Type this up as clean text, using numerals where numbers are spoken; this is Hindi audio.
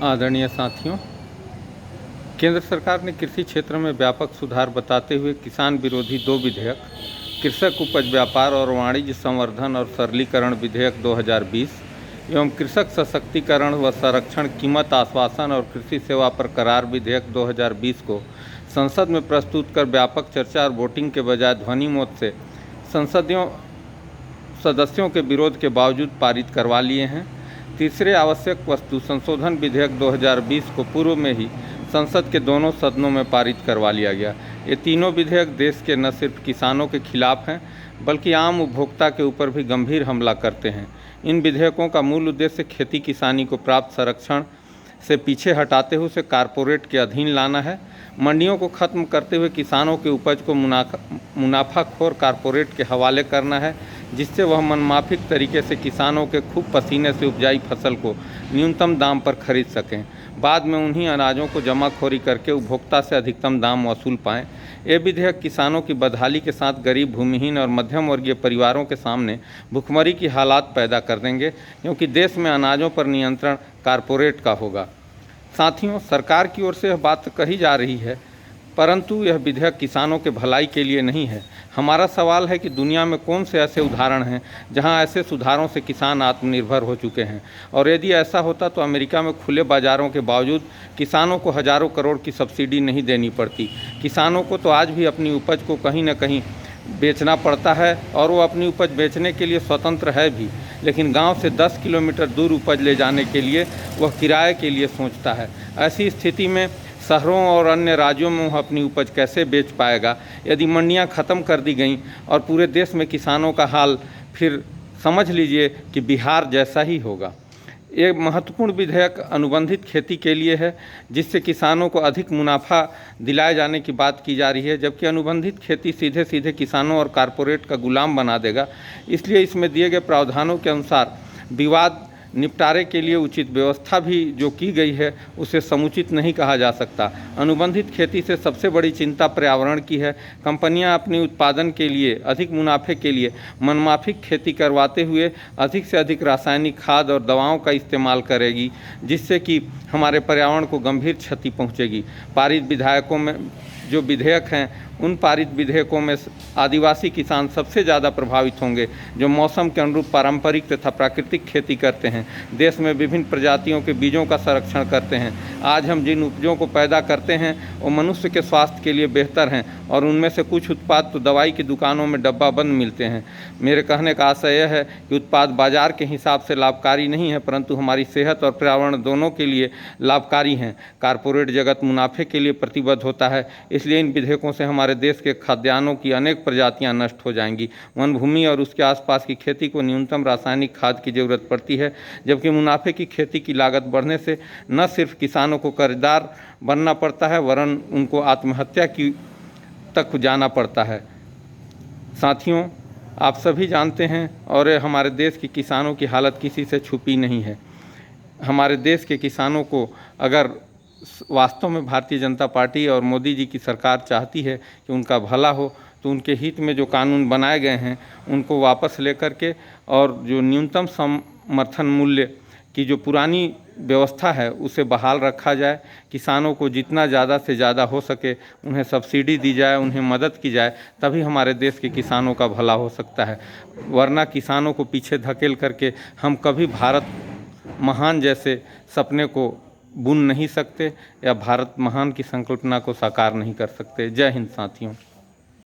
आदरणीय साथियों, केंद्र सरकार ने कृषि क्षेत्र में व्यापक सुधार बताते हुए किसान विरोधी 2 विधेयक, कृषक उपज व्यापार और वाणिज्य संवर्धन और सरलीकरण विधेयक 2020 एवं कृषक सशक्तिकरण व संरक्षण कीमत आश्वासन और कृषि सेवा पर करार विधेयक 2020 को संसद में प्रस्तुत कर व्यापक चर्चा और वोटिंग के बजाय ध्वनि मत से संसदीय सदस्यों के विरोध के बावजूद पारित करवा लिए हैं। तीसरे आवश्यक वस्तु संशोधन विधेयक 2020 को पूर्व में ही संसद के दोनों सदनों में पारित करवा लिया गया। ये तीनों विधेयक देश के न सिर्फ किसानों के खिलाफ हैं बल्कि आम उपभोक्ता के ऊपर भी गंभीर हमला करते हैं। इन विधेयकों का मूल उद्देश्य खेती किसानी को प्राप्त संरक्षण से पीछे हटाते हुए उसे कारपोरेट के अधीन लाना है। मंडियों को खत्म करते हुए किसानों के उपज को मुनाफाखोर कारपोरेट के हवाले करना है, जिससे वह मनमाफिक तरीके से किसानों के खूब पसीने से उपजाई फसल को न्यूनतम दाम पर खरीद सकें, बाद में उन्हीं अनाजों को जमाखोरी करके उपभोक्ता से अधिकतम दाम वसूल पाएँ। ये विधेयक किसानों की बदहाली के साथ गरीब, भूमिहीन और मध्यम वर्गीय परिवारों के सामने भुखमरी की हालात पैदा कर देंगे, क्योंकि देश में अनाजों पर नियंत्रण कारपोरेट का होगा। साथियों, सरकार की ओर से यह बात कही जा रही है, परंतु यह विधेयक किसानों के भलाई के लिए नहीं है। हमारा सवाल है कि दुनिया में कौन से ऐसे उदाहरण हैं जहां ऐसे सुधारों से किसान आत्मनिर्भर हो चुके हैं, और यदि ऐसा होता तो अमेरिका में खुले बाज़ारों के बावजूद किसानों को हज़ारों करोड़ की सब्सिडी नहीं देनी पड़ती। किसानों को तो आज भी अपनी उपज को कहीं न कहीं बेचना पड़ता है और वो अपनी उपज बेचने के लिए स्वतंत्र है भी, लेकिन गांव से 10 किलोमीटर दूर उपज ले जाने के लिए वह किराए के लिए सोचता है। ऐसी स्थिति में शहरों और अन्य राज्यों में वह अपनी उपज कैसे बेच पाएगा? यदि मंडियां ख़त्म कर दी गईं और पूरे देश में किसानों का हाल फिर समझ लीजिए कि बिहार जैसा ही होगा। एक महत्वपूर्ण विधेयक अनुबंधित खेती के लिए है, जिससे किसानों को अधिक मुनाफा दिलाए जाने की बात की जा रही है, जबकि अनुबंधित खेती सीधे सीधे किसानों और कारपोरेट का गुलाम बना देगा। इसलिए इसमें दिए गए प्रावधानों के अनुसार विवाद निपटारे के लिए उचित व्यवस्था भी जो की गई है उसे समुचित नहीं कहा जा सकता। अनुबंधित खेती से सबसे बड़ी चिंता पर्यावरण की है। कंपनियां अपने उत्पादन के लिए अधिक मुनाफे के लिए मनमाफिक खेती करवाते हुए अधिक से अधिक रासायनिक खाद और दवाओं का इस्तेमाल करेगी, जिससे कि हमारे पर्यावरण को गंभीर क्षति पहुंचेगी। पारित विधेयकों में जो विधेयक हैं, उन पारित विधेयकों में आदिवासी किसान सबसे ज़्यादा प्रभावित होंगे, जो मौसम के अनुरूप पारंपरिक तथा प्राकृतिक खेती करते हैं, देश में विभिन्न प्रजातियों के बीजों का संरक्षण करते हैं। आज हम जिन उपजों को पैदा करते हैं वो मनुष्य के स्वास्थ्य के लिए बेहतर हैं, और उनमें से कुछ उत्पाद तो दवाई की दुकानों में डब्बाबंद मिलते हैं। मेरे कहने का आशय यह है कि उत्पाद बाजार के हिसाब से लाभकारी नहीं है, परंतु हमारी सेहत और पर्यावरण दोनों के लिए लाभकारी हैं। कारपोरेट जगत मुनाफे के लिए प्रतिबद्ध होता है, इसलिए इन विधेयकों से हमारे देश के खाद्यान्नों की अनेक प्रजातियां नष्ट हो जाएंगी। वन भूमि और उसके आसपास की खेती को न्यूनतम रासायनिक खाद की जरूरत पड़ती है, जबकि मुनाफे की खेती की लागत बढ़ने से न सिर्फ किसानों को कर्जदार बनना पड़ता है, वरन उनको आत्महत्या की तक जाना पड़ता है। साथियों, आप सभी जानते हैं और हमारे देश के किसानों की हालत किसी से छुपी नहीं है। हमारे देश के किसानों को अगर वास्तव में भारतीय जनता पार्टी और मोदी जी की सरकार चाहती है कि उनका भला हो, तो उनके हित में जो कानून बनाए गए हैं उनको वापस लेकर के, और जो न्यूनतम समर्थन मूल्य की जो पुरानी व्यवस्था है उसे बहाल रखा जाए। किसानों को जितना ज़्यादा से ज़्यादा हो सके उन्हें सब्सिडी दी जाए, उन्हें मदद की जाए, तभी हमारे देश के किसानों का भला हो सकता है। वरना किसानों को पीछे धकेल करके हम कभी भारत महान जैसे सपने को बुन नहीं सकते या भारत महान की संकल्पना को साकार नहीं कर सकते। जय हिंद साथियों।